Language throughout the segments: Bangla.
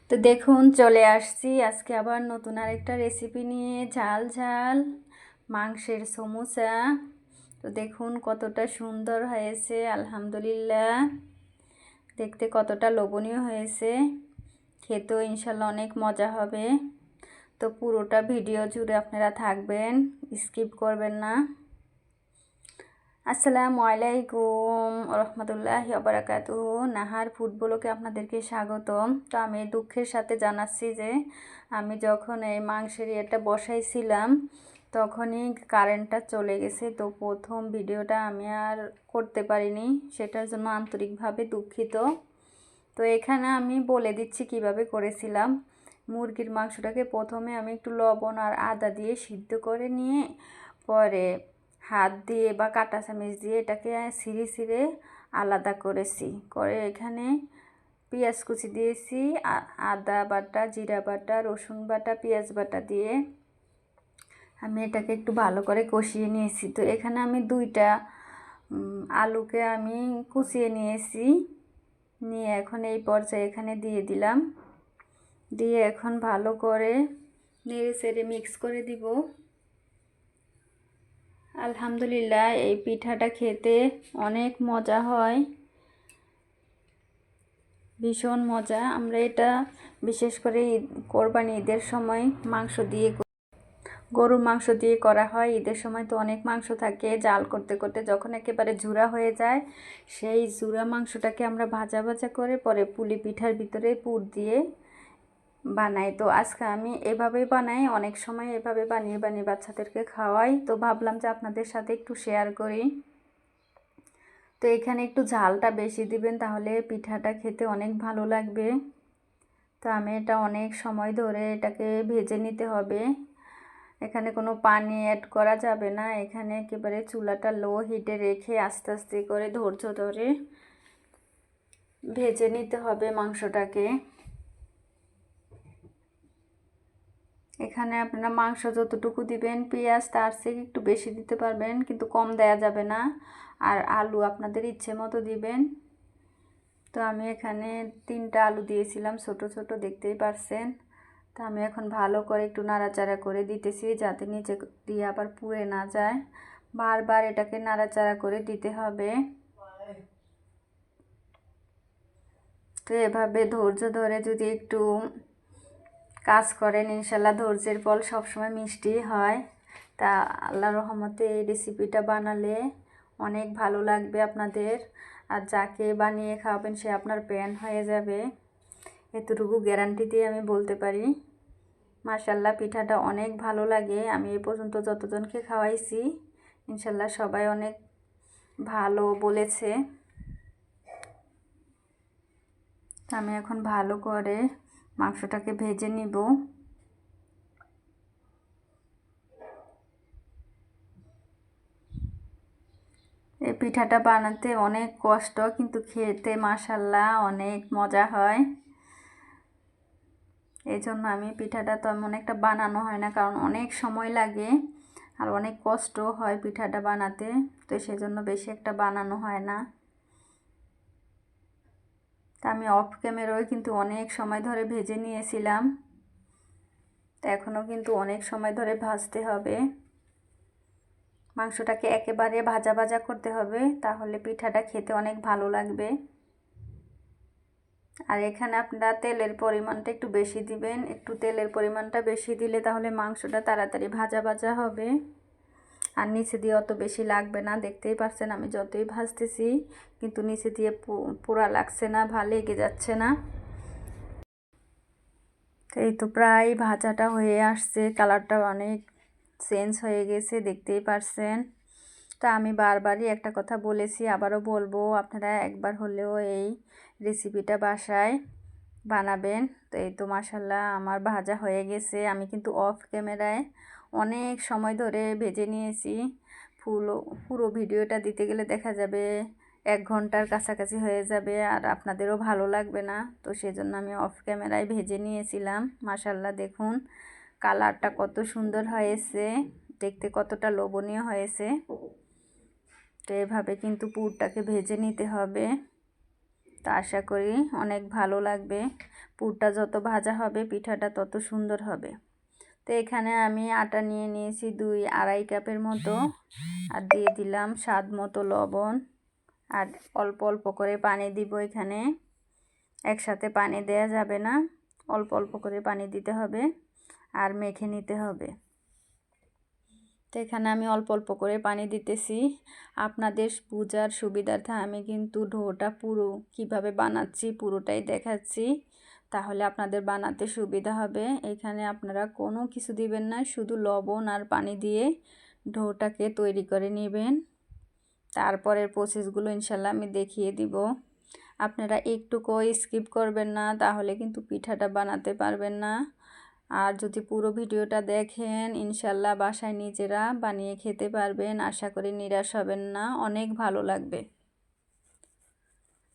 তো দেখুন চলে আসছি আজকে আবার নতুন আরেকটা রেসিপি নিয়ে, ঝাল ঝাল মাংসের সমোসা। তো দেখুন কতটা সুন্দর হয়েছে, আলহামদুলিল্লাহ। দেখতে কতটা লোভনীয় হয়েছে, খেতেও ইনশাল্লাহ অনেক মজা হবে। তো পুরোটা ভিডিও জুড়ে আপনারা থাকবেন, স্কিপ করবেন না। আসসালামু আলাইকুম রহমতুল্লাহি বারাকাতুহু। নাহার ফুড ব্লগে আপনাদেরকে স্বাগতম। তো আমি দুঃখের সাথে জানাচ্ছি যে আমি যখন এই মাংসের এটা বসাইছিলাম তখনই কারেন্টটা চলে গেছে। তো প্রথম ভিডিওটা আমি আর করতে পারিনি, সেটার জন্য আন্তরিকভাবে দুঃখিত। তো এখানে আমি বলে দিচ্ছি কিভাবে করেছিলাম। মুরগির মাংসটাকে প্রথমে আমি একটু লবণ আর আদা দিয়ে সিদ্ধ করে নিয়ে পরে হাত দিয়ে বা কাঁটা চামচ দিয়ে এটাকে ছিঁড়ে ছিঁড়ে আলাদা করেছি। করে এখানে পেঁয়াজ কুচি দিয়েছি, আদা বাটা, জিরা বাটা, রসুন বাটা, পেঁয়াজ বাটা দিয়ে আমি এটাকে একটু ভালো করে কষিয়ে নিয়েছি। তো এখানে আমি দুইটা আলুকে আমি কুচিয়ে নিয়েছি, নিয়ে এখন এই পর্যায়ে এখানে দিয়ে দিলাম। দিয়ে এখন ভালো করে নেড়ে চেড়ে মিক্স করে দিব। আলহামদুলিল্লাহ, এই পিঠাটা খেতে অনেক মজা হয়, ভীষণ মজা। আমরা এটা বিশেষ করে কোরবানি ঈদের সময় গরুর মাংস দিয়ে করা হয়। ঈদের সময় তো অনেক মাংস থাকে, জাল করতে করতে যখন একেবারে জুড়া হয়ে যায়, সেই জুড়া মাংসটাকে আমরা ভাজা ভাজা করে পরে পুলি পিঠার ভিতরে পুর দিয়ে বানাই। তো আজকে আমি এভাবেই বানাই, অনেক সময় এভাবে বানিয়ে বানিয়ে বাচ্চাদেরকে খাওয়াই। তো ভাবলাম যে আপনাদের সাথে একটু শেয়ার করি। তো এখানে একটু ঝালটা বেশি দিবেন, তাহলে পিঠাটা খেতে অনেক ভালো লাগবে। তো আমি এটা অনেক সময় ধরে এটাকে ভেজে নিতে হবে। এখানে কোনো পানি অ্যাড করা যাবে না, এখানে একেবারে চুলাটা লো হিটে রেখে আস্তে আস্তে করে ধৈর্য ধরে ভেজে নিতে হবে মাংসটাকে। এখানে আপনারা মাংস যতটুকু দিবেন পেঁয়াজ তার থেকে একটু বেশি দিতে পারবেন, কিন্তু কম দেয়া যাবে না। আর আলু আপনাদের ইচ্ছে মতো দিবেন। তো আমি এখানে 3টা আলু দিয়েছিলাম, ছোট ছোট, দেখতেই পারছেন। তো আমি এখন ভালো করে একটু নাড়াচাড়া করে দিতেছি, যাতে নিচে দিয়ে আবার পুড়ে না যায়। বারবার এটাকে নাড়াচাড়া করে দিতে হবে। তো এভাবে ধৈর্য ধরে যদি একটু কাজ করেন, ইনশাল্লাহ ধৈর্যের ফল সবসময় মিষ্টি হয়। তা আল্লাহর রহমতে এই রেসিপিটা বানালে অনেক ভালো লাগবে আপনাদের, আর যাকে বানিয়ে খাওয়াবেন সে আপনার ফ্যান হয়ে যাবে, এতটুকু গ্যারান্টি দিয়ে আমি বলতে পারি। মাশাল্লাহ, পিঠাটা অনেক ভালো লাগে। আমি এ পর্যন্ত যতজনকে খাওয়াইছি ইনশাল্লাহ সবাই অনেক ভালো বলেছে। আমি এখন ভালো করে মাংসটাকে ভেজে নিব। এই পিঠাটা বানাতে অনেক কষ্ট, কিন্তু খেতে মাশাল্লাহ অনেক মজা হয়। এই জন্য আমি পিঠাটা তেমন একটা বানানো হয় না, কারণ অনেক সময় লাগে আর অনেক কষ্ট হয় পিঠাটা বানাতে। তো সেজন্য বেশি একটা বানানো হয় না। তা আমি অফ ক্যামেরায় কিন্তু অনেক সময় ধরে ভেজে নিয়েছিলাম। তো এখনও কিন্তু অনেক সময় ধরে ভাজতে হবে। মাংসটাকে একেবারে ভাজা ভাজা করতে হবে, তাহলে পিঠাটা খেতে অনেক ভালো লাগবে। আর এখানে আপনারা তেলের পরিমাণটা একটু বেশি দিবেন, একটু তেলের পরিমাণটা বেশি দিলে তাহলে মাংসটা তাড়াতাড়ি ভাজা ভাজা হবে, আর নিচে দিয়ে অত বেশি লাগবে না। দেখতেই পাচ্ছেন আমি যতই ভাজতেছি কিন্তু নিচে দিয়ে পোড়া লাগছে না, ভালো লেগে যাচ্ছে না। এই তো প্রায় ভাজাটা হয়ে আসছে, কালারটা অনেক চেঞ্জ হয়ে গেছে, দেখতেই পারছেন। তা আমি বারবারই একটা কথা বলেছি, আবারও বলবো, আপনারা একবার হলেও এই রেসিপিটা বাসায় বানাবেন। তো এই তো মাশাল্লাহ আমার ভাজা হয়ে গেছে। আমি কিন্তু অফ ক্যামেরায় অনেক সময় ধরে ভেজে নিয়েছি। পুরো ভিডিওটা দিতে গেলে দেখা যাবে 1 ঘন্টার কাছাকাছি হয়ে যাবে, আর আপনাদেরও ভালো লাগবে না। তো সেজন্য আমি অফ ক্যামেরায় ভেজে নিয়েছিলাম। মাশাল্লাহ দেখুন কালারটা কত সুন্দর হয়েছে, দেখতে কতটা লোভনীয় হয়েছে। তো এভাবে কিন্তু পুরটাকে ভেজে নিতে হবে। তো আশা করি অনেক ভালো লাগবে। পুরটা যত ভাজা হবে পিঠাটা তত সুন্দর হবে। তো এখানে আমি আটা নিয়ে নিয়েছি 2-2.5 কাপের মতো, আর দিয়ে দিলাম স্বাদ মতো লবণ, আর অল্প অল্প করে পানি দিব। এখানে একসাথে পানি দেয়া যাবে না, অল্প অল্প করে পানি দিতে হবে আর মেখে নিতে হবে। তো এখানে আমি অল্প অল্প করে পানি দিতেছি। আপনাদের বোঝার সুবিধার্থে আমি কিন্তু ডোটা পুরো কিভাবে বানাচ্ছি পুরোটাই দেখাচ্ছি, তাহলে আপনাদের বানাতে সুবিধা হবে। এখানে আপনারা কোনো কিছু দিবেন না, শুধু লবণ আর পানি দিয়ে ডোটাকে তৈরি করে নেবেন। তারপরের প্রসেসগুলো ইনশাল্লাহ আমি দেখিয়ে দিব। আপনারা একটুকু স্কিপ করবেন না, তাহলে কিন্তু পিঠাটা বানাতে পারবেন না। আর যদি পুরো ভিডিওটা দেখেন ইনশাল্লাহ বাসায় নিজেরা বানিয়ে খেতে পারবেন। আশা করি নিরাশ হবেন না, অনেক ভালো লাগবে।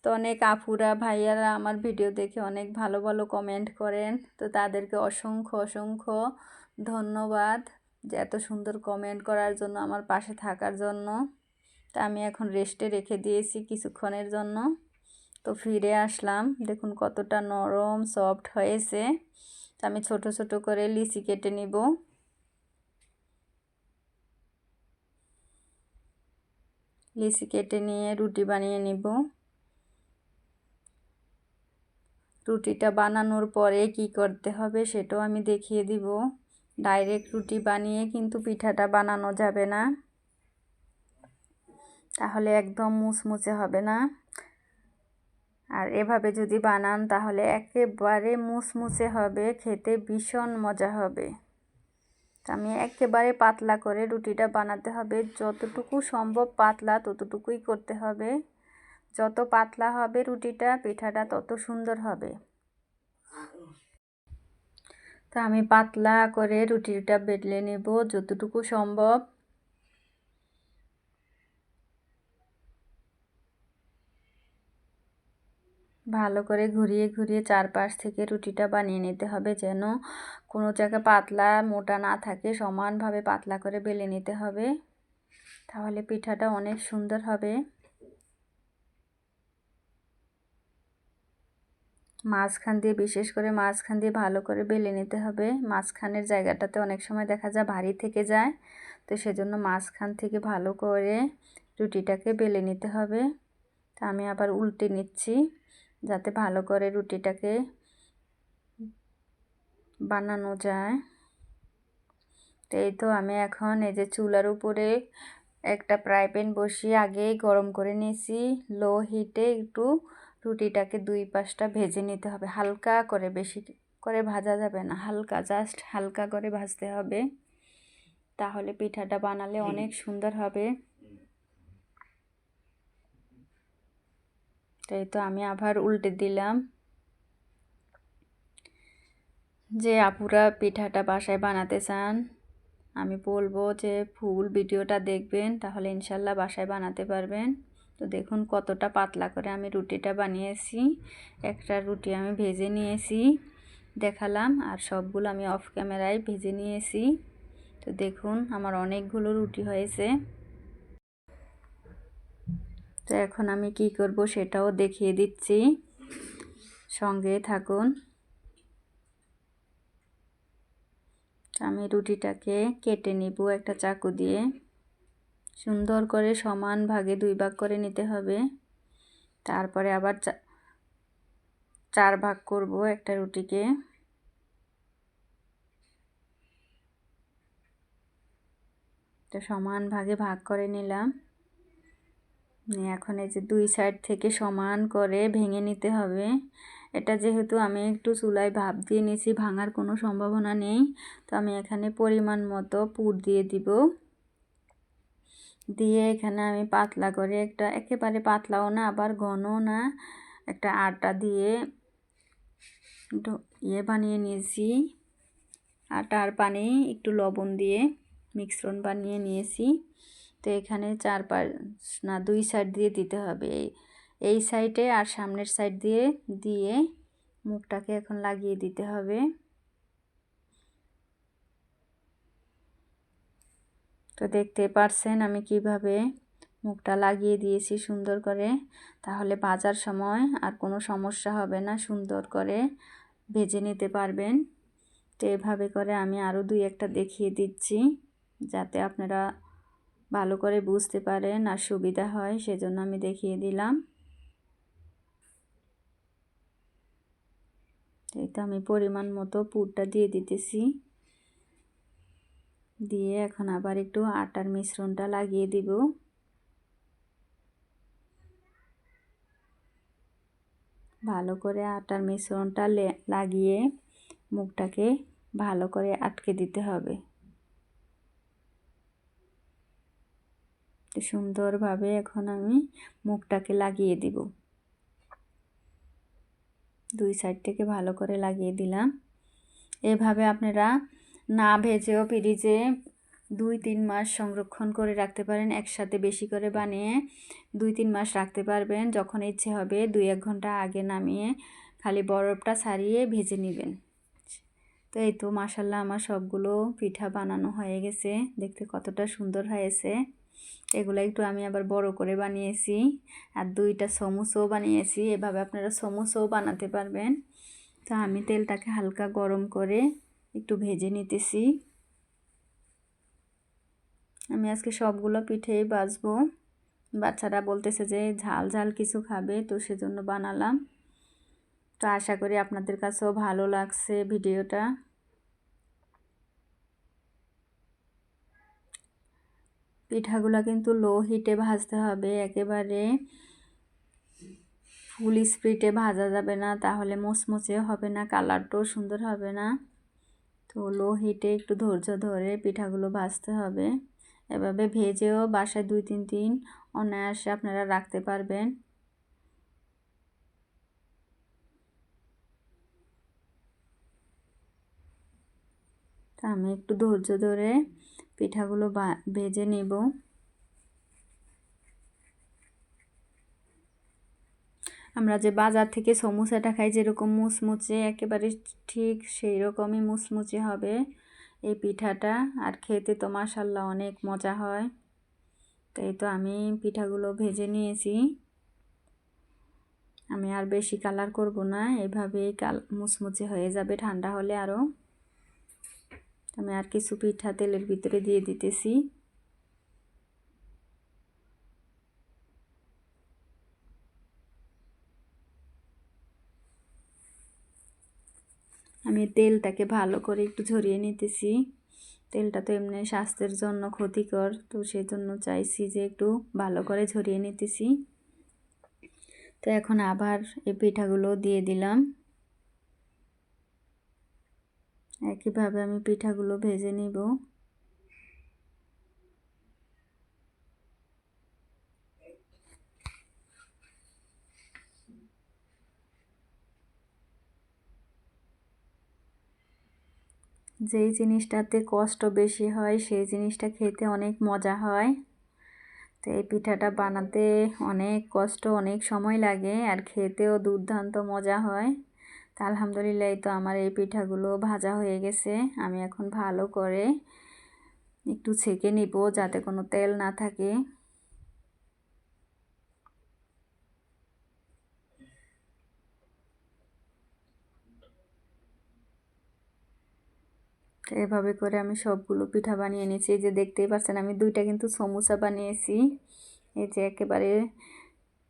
তো অনেক আপুরা ভাইয়ারা আমার ভিডিও দেখে অনেক ভালো ভালো কমেন্ট করেন, তো তাদেরকে অসংখ্য অসংখ্য ধন্যবাদ যে এত সুন্দর কমেন্ট করার জন্য, আমার পাশে থাকার জন্য। তা আমি এখন রেস্টে রেখে দিয়েছি কিছুক্ষণের জন্য। তো ফিরে আসলাম, দেখুন কতটা নরম সফট হয়েছে। তো আমি ছোট ছোট করে লিচি কেটে নিব। লিচি কেটে নিয়ে রুটি বানিয়ে নিব। রুটিটা বানানোর পরে কি করতে হবে সেটাও আমি দেখিয়ে দিব। ডাইরেক্ট রুটি বানিয়ে কিন্তু পিঠাটা বানানো যাবে না, তাহলে একদম মুচমুচে হবে না। আর এভাবে যদি বানান তাহলে একেবারে মুচমুচে হবে, খেতে ভীষণ মজা হবে। আমি একেবারে পাতলা করে রুটিটা বানাতে হবে, যতটুকু সম্ভব পাতলা ততটুকুই করতে হবে। যত পাতলা হবে রুটিটা পিঠাটা তত সুন্দর হবে। তো আমি পাতলা করে রুটিটা বেলে নেব যতটুকু সম্ভব। ভালো করে ঘুরিয়ে ঘুরিয়ে চারপাশ থেকে রুটিটা বানিয়ে নিতে হবে, যেন কোনো জায়গায় পাতলা মোটা না থাকে, সমানভাবে পাতলা করে বেলে নিতে হবে, তাহলে পিঠাটা অনেক সুন্দর হবে। মাঝখান দিয়ে, বিশেষ করে মাঝখান দিয়ে ভালো করে বেলে নিতে হবে। মাঝখানের জায়গাটাতে অনেক সময় দেখা যায় ভারী থেকে যায়, তো সেজন্য মাঝখান থেকে ভালো করে রুটিটাকে বেলে নিতে হবে। তা আমি আবার উল্টে নিচ্ছি যাতে ভালো করে রুটিটাকে বানানো যায়। তো এই তো আমি এখন এই যে চুলার উপরে একটা ফ্রাই প্যান বসিয়ে আগেই গরম করে নিয়েছি। লো হিটে একটু রুটিটাকে 2 পাশটা ভেজে নিতে হবে, হালকা করে, বেশি করে ভাজা যাবে না, হালকা, জাস্ট হালকা করে ভাজতে হবে, তাহলে পিঠাটা বানালে অনেক সুন্দর হবে। তাই তো আমি আবার উল্টে দিলাম। যে আপুরা পিঠাটা বাসায় বানাতে চান আমি বলবো যে ফুল ভিডিওটা দেখবেন, তাহলে ইনশাল্লাহ বাসায় বানাতে পারবেন। তো দেখুন কতটা পাতলা করে আমি রুটিটা বানিয়েছি। একটা রুটি আমি ভেজে নিয়েছি দেখালাম, আর সবগুলো আমি অফ ক্যামেরায় ভেজে নিয়েছি। তো দেখুন আমার অনেকগুলো রুটি হয়েছে। তো এখন আমি কি করব সেটাও দেখিয়ে দিচ্ছি, সঙ্গে থাকুন। আমি রুটিটাকে কেটে নিব একটা চাকু দিয়ে, সুন্দর করে সমান ভাগে 2 ভাগ করে নিতে হবে। তারপরে আবার 4 ভাগ করব একটা রুটিকে। তো সমান ভাগে ভাগ করে নিলাম। এখন এই যে 2 সাইড থেকে সমান করে ভেঙে নিতে হবে। এটা যেহেতু আমি একটু চুলায় ভাপ দিয়ে নিয়েছি, ভাঙার কোনো সম্ভাবনা নেই। তো আমি এখানে পরিমাণ মতো পুর দিয়ে দিব। দিয়ে এখানে আমি পাতলা করে একটা, একেবারে পাতলাও না আবার ঘনও না, একটা আটা দিয়ে বানিয়ে নিয়েছি। আটা আর পানি একটু লবণ দিয়ে মিশ্রণ বানিয়ে নিয়েছি। তো এখানে 2 সাইড দিয়ে দিতে হবে, এই সাইডে আর সামনের সাইড দিয়ে দিয়ে মুখটাকে এখন লাগিয়ে দিতে হবে। তো দেখতে পারছেন আমি কিভাবে মুখটা লাগিয়ে দিয়েছি সুন্দর করে, তাহলে ভাজার সময় আর কোনো সমস্যা হবে না, সুন্দর করে ভেজে নিতে পারবেন। তো এভাবে করে আমি আরও দুই একটা দেখিয়ে দিচ্ছি, যাতে আপনারা ভালো করে বুঝতে পারেন আর সুবিধা হয়, সেজন্য আমি দেখিয়ে দিলাম। এই তো আমি পরিমাণ মতো পুরটা দিয়ে দিতেছি, দিয়ে এখন আবার একটু আটার মিশ্রণটা লাগিয়ে দিব। ভালো করে আটার মিশ্রণটা লাগিয়ে মুখটাকে ভালো করে আটকে দিতে হবে। তো সুন্দরভাবে এখন আমি মুখটাকে লাগিয়ে দিব, দুই সাইড থেকে ভালো করে লাগিয়ে দিলাম। এভাবে আপনারা না ভেজেও ফ্রিজে 2-3 মাস সংরক্ষণ করে রাখতে পারেন, একসাথে বেশি করে বানিয়ে 2-3 মাস রাখতে পারবেন। যখন ইচ্ছে হবে 2-1 ঘন্টা আগে নামিয়ে খালি বরফটা ছাড়িয়ে ভেজে নেবেন। তো এই তো মাশাআল্লাহ আমার সবগুলো পিঠা বানানো হয়ে গেছে, দেখতে কতটা সুন্দর হয়েছে। এগুলো একটু আমি আবার বড় করে বানিয়েছি, আর 2টা সমুচও বানিয়েছি। এভাবে আপনারা সমুচও বানাতে পারবেন। তো আমি তেলটাকে হালকা গরম করে একটু ভেজে নিতেছি। আমি আজকে সবগুলো পিঠেই ভাজবো। বাচ্চারা বলতেছে যে ঝাল ঝাল কিছু খাবে, তো সেজন্য বানালাম। তো আশা করি আপনাদের কাছেও ভালো লাগছে ভিডিওটা। পিঠাগুলো কিন্তু লো হিটে ভাজতে হবে, একেবারে ফুল স্পিডে ভাজা যাবে না, তাহলে মুচমুচে হবে না, কালারটাও সুন্দর হবে না। তো লো হিটে একটু ধৈর্য ধরে পিঠাগুলো ভাজতে হবে। এভাবে ভেজেও বাসায় 2-3 দিন অনায়াসে আপনারা রাখতে পারবেন। তো আমি একটু ধৈর্য ধরে পিঠাগুলো ভেজে নেব। আমরা যে বাজার থেকে সমুচাটা খাই যেরকম মুচমুচে, একেবারে ঠিক সেই রকমই মুচমুচে হবে এই পিঠাটা, আর খেতে তো মাশাআল্লাহ অনেক মজা হয়। তাই তো আমি পিঠাগুলো ভেজে নিয়েছি, আমি আর বেশি কালার করব না, এভাবেই মুচমুচে হয়ে যাবে। ঠান্ডা হলে আরও আমি আর কিছু পিঠা তেলের ভিতরে দিয়ে দিতেছি। আমি তেলটাকে ভালো করে একটু ঝরিয়ে নিতেছি। তেলটা তো এমনি স্বাস্থ্যের জন্য ক্ষতিকর, তো সেজন্য চাইছি যে একটু ভালো করে ঝরিয়ে নিতেছি। তো এখন আবার এই পিঠাগুলো দিয়ে দিলাম। একইভাবে আমি পিঠাগুলো ভেজে নিব। যেই জিনিসটাতে কষ্ট বেশি হয় সেই জিনিসটা খেতে অনেক মজা হয়। তো এই পিঠাটা বানাতে অনেক কষ্ট, অনেক সময় লাগে, আর খেতেও দুর্দান্ত মজা হয়। তা আলহামদুলিল্লাহ এই তো আমার এই পিঠাগুলো ভাজা হয়ে গেছে। আমি এখন ভালো করে একটু ছেঁকে নিব যাতে কোনো তেল না থাকে। তো এভাবে করে আমি সবগুলো পিঠা বানিয়ে নিয়েছি। এই যে দেখতেই পাচ্ছেন আমি 2টা কিন্তু সমুচা বানিয়েছি। এই যে একেবারে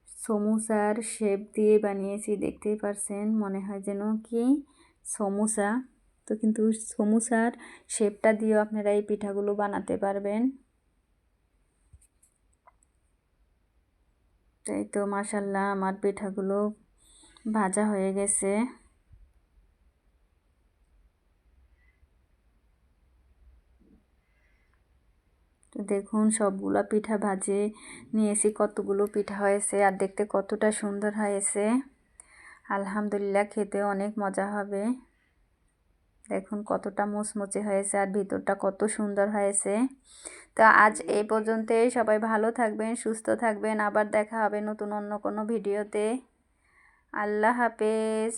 সমুচার শেপ দিয়ে বানিয়েছি, দেখতেই পাচ্ছেন মনে হয় যেন কি সমুচা। তো কিন্তু সমুচার শেপটা দিয়েও আপনারা এই পিঠাগুলো বানাতে পারবেন। তাই তো মাশাআল্লাহ আমার পিঠাগুলো ভাজা হয়ে গেছে। তো দেখুন সবগুলো পিঠা ভাজে নিয়েছি, কতগুলো পিঠা হয়েছে আর দেখতে কতটা সুন্দর হয়েছে। আলহামদুলিল্লাহ খেতে অনেক মজা হবে। দেখুন কতটা মুচমুচে হয়েছে আর ভিতরটা কত সুন্দর হয়েছে। তো আজ এই পর্যন্তই, সবাই ভালো থাকবেন, সুস্থ থাকবেন, আবার দেখা হবে নতুন অন্য কোনো ভিডিওতে। আল্লাহ হাফেজ।